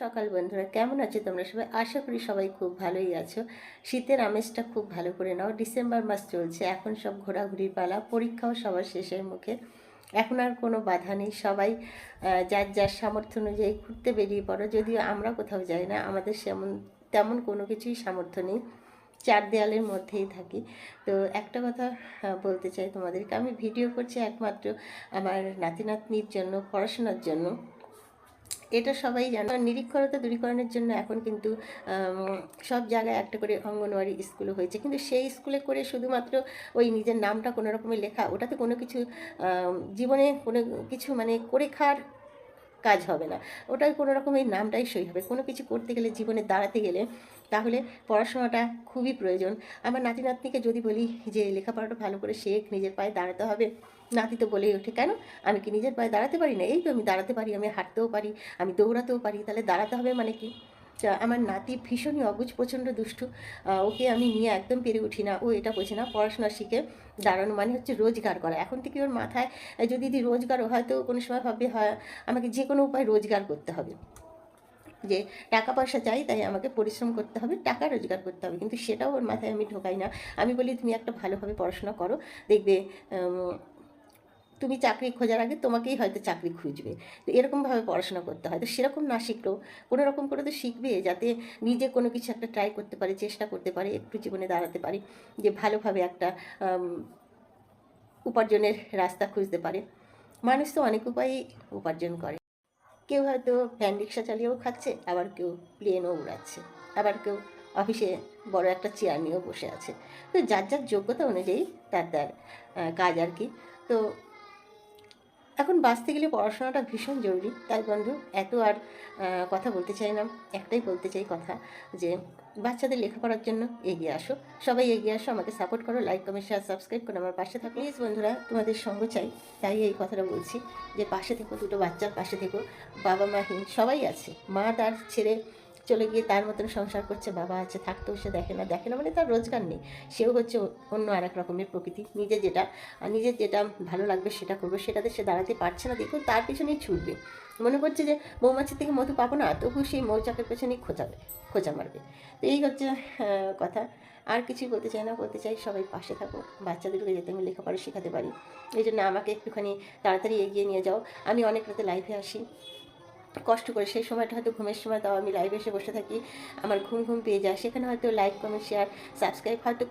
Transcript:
সকাল বন্ধুরা, কেমন আছো তোমরা সবাই? আশা করি সবাই খুব ভালোই আছো। শীতের আমেজটা খুব ভালো করে নাও। ডিসেম্বর মাস চলছে, এখন সব ঘোরাঘুরির পালা, পরীক্ষাও সবার শেষের মুখে। এখন আর কোনো বাধা নেই, সবাই যার যার সামর্থ্য অনুযায়ী ঘুরতে বেরিয়ে পড়ো। যদিও আমরা কোথাও যাই না, আমাদের তেমন কোনো কিছুই সামর্থ্য নেই, চার দেয়ালের মধ্যেই থাকি। তো একটা কথা বলতে চাই তোমাদেরকে, আমি ভিডিও করছি একমাত্র আমার নাতি নাতনির জন্য, পড়াশোনার জন্য। এটা সবাই জানো। নিরক্ষরতা দূরীকরণের জন্য এখন কিন্তু সব জায়গায় একটা করে অঙ্গনওয়াড়ি স্কুলও হয়েছে, কিন্তু সেই স্কুলে করে শুধুমাত্র ওই নিজের নামটা কোনো রকমের লেখা, ওটাতে কোনো কিছু জীবনে কোনো কিছু মানে করে খাওয়ার কাজ হবে না। ওটাই কোনো রকমের নামটাই সই হবে। কোনো কিছু করতে গেলে, জীবনে দাঁড়াতে গেলে, তাহলে পড়াশোনাটা খুবই প্রয়োজন। আমার নাতি নাতনিকে যদি বলি যে লেখাপড়াটা ভালো করে শেখ, নিজের পায়ে দাঁড়াতে হবে, নাতি তো বলেই ওঠে, কেন আমি কি নিজের পায়ে দাঁড়াতে পারি না? এই তো আমি দাঁড়াতে পারি, আমি হাঁটতেও পারি, আমি দৌড়াতেও পারি, তাহলে দাঁড়াতে হবে মানে কি? তা আমার নাতি ভীষণই অবুঝ, প্রচণ্ড দুষ্টু। ওকে আমি নিয়ে একদম পেরে উঠি না। ও এটা বোঝে না পড়াশোনা শিখে দাঁড়ানো মানে হচ্ছে রোজগার করা। এখন থেকে ওর মাথায় যদি রোজগারও হয়তো কোনো সময় ভাববে, হয় আমাকে যে কোনো উপায় রোজগার করতে হবে, যে টাকা পয়সা চাই তাই আমাকে পরিশ্রম করতে হবে, টাকা রোজগার করতে হবে, কিন্তু সেটাও ওর মাথায় আমি ঢোকাই না। আমি বলি তুমি একটা ভালোভাবে পড়াশোনা করো, দেখবে তুমি চাকরি খোঁজার আগে তোমাকেই হয়তো চাকরি খুঁজবে। তো এরকমভাবে পড়াশোনা করতে হয়। তো সেরকম না শিখলেও কোনো রকম করে তো শিখবে, যাতে নিজে কোনো কিছু একটা ট্রাই করতে পারে, চেষ্টা করতে পারে, একটু জীবনে দাঁড়াতে পারে, যে ভালোভাবে একটা উপার্জনের রাস্তা খুঁজতে পারে। মানুষ তো অনেক উপায়েই উপার্জন করে। কেউ হয়তো ভ্যান রিক্সা চালিয়েও খাচ্ছে, আবার কেউ প্লেনও উড়াচ্ছে, আবার কেউ অফিসে বড় একটা চেয়ার নিয়েও বসে আছে। তো যার যার যোগ্যতা অনুযায়ী তার তার কাজ আর কি। তো এখন বাঁচতে গেলে পড়াশোনাটা ভীষণ জরুরি। তাই বন্ধু, এত আর কথা বলতে চাই না, একটাই বলতে চাই কথা, যে বাচ্চাদের লেখাপড়ার জন্য এগিয়ে আসো, সবাই এগিয়ে আসো, আমাকে সাপোর্ট করো, লাইক কমেন্ট শেয়ার সাবস্ক্রাইব করে আমার পাশে থাকো প্লিজ বন্ধুরা। তোমাদের সঙ্গ চাই, তাই এই কথাটা বলছি, যে পাশে থেকো, দুটো বাচ্চার পাশে থেকো। বাবা মাহীন সবাই আছে, মা তার ছেড়ে চলে গিয়ে তার মতন সংসার করছে, বাবা আছে থাকতেও সে দেখে না, দেখে না মানে তার রোজগার নেই, সেও হচ্ছে অন্য আর এক রকমের প্রকৃতি। নিজের যেটা ভালো লাগবে সেটা করবে, সেটাতে সে দাঁড়াতে পারছে না, দেখুন তার পেছনেই ছুটবে, মনে করছে যে মৌমাছির থেকে মধু পাবো না, তবু সেই মৌচাকের পেছনেই খোঁচা মারবে। তো এই হচ্ছে কথা। আর কিছুই বলতে চাই না, বলতে চাই সবাই পাশে থাকো, বাচ্চাদেরকে যাতে আমি লেখাপড়া শেখাতে পারি। এই জন্য আমাকে একটুখানি তাড়াতাড়ি এগিয়ে নিয়ে যাও। আমি অনেক রাতে লাইভে আসি কষ্ট করে, সেই সময়টা হয়তো ঘুমের সময়, তাও আমি লাইভে এসে বসে থাকি, আমার ঘুম পেয়ে যায়, সেখানে হয়তো লাইক কমেন্ট শেয়ার সাবস্ক্রাইব হয়তো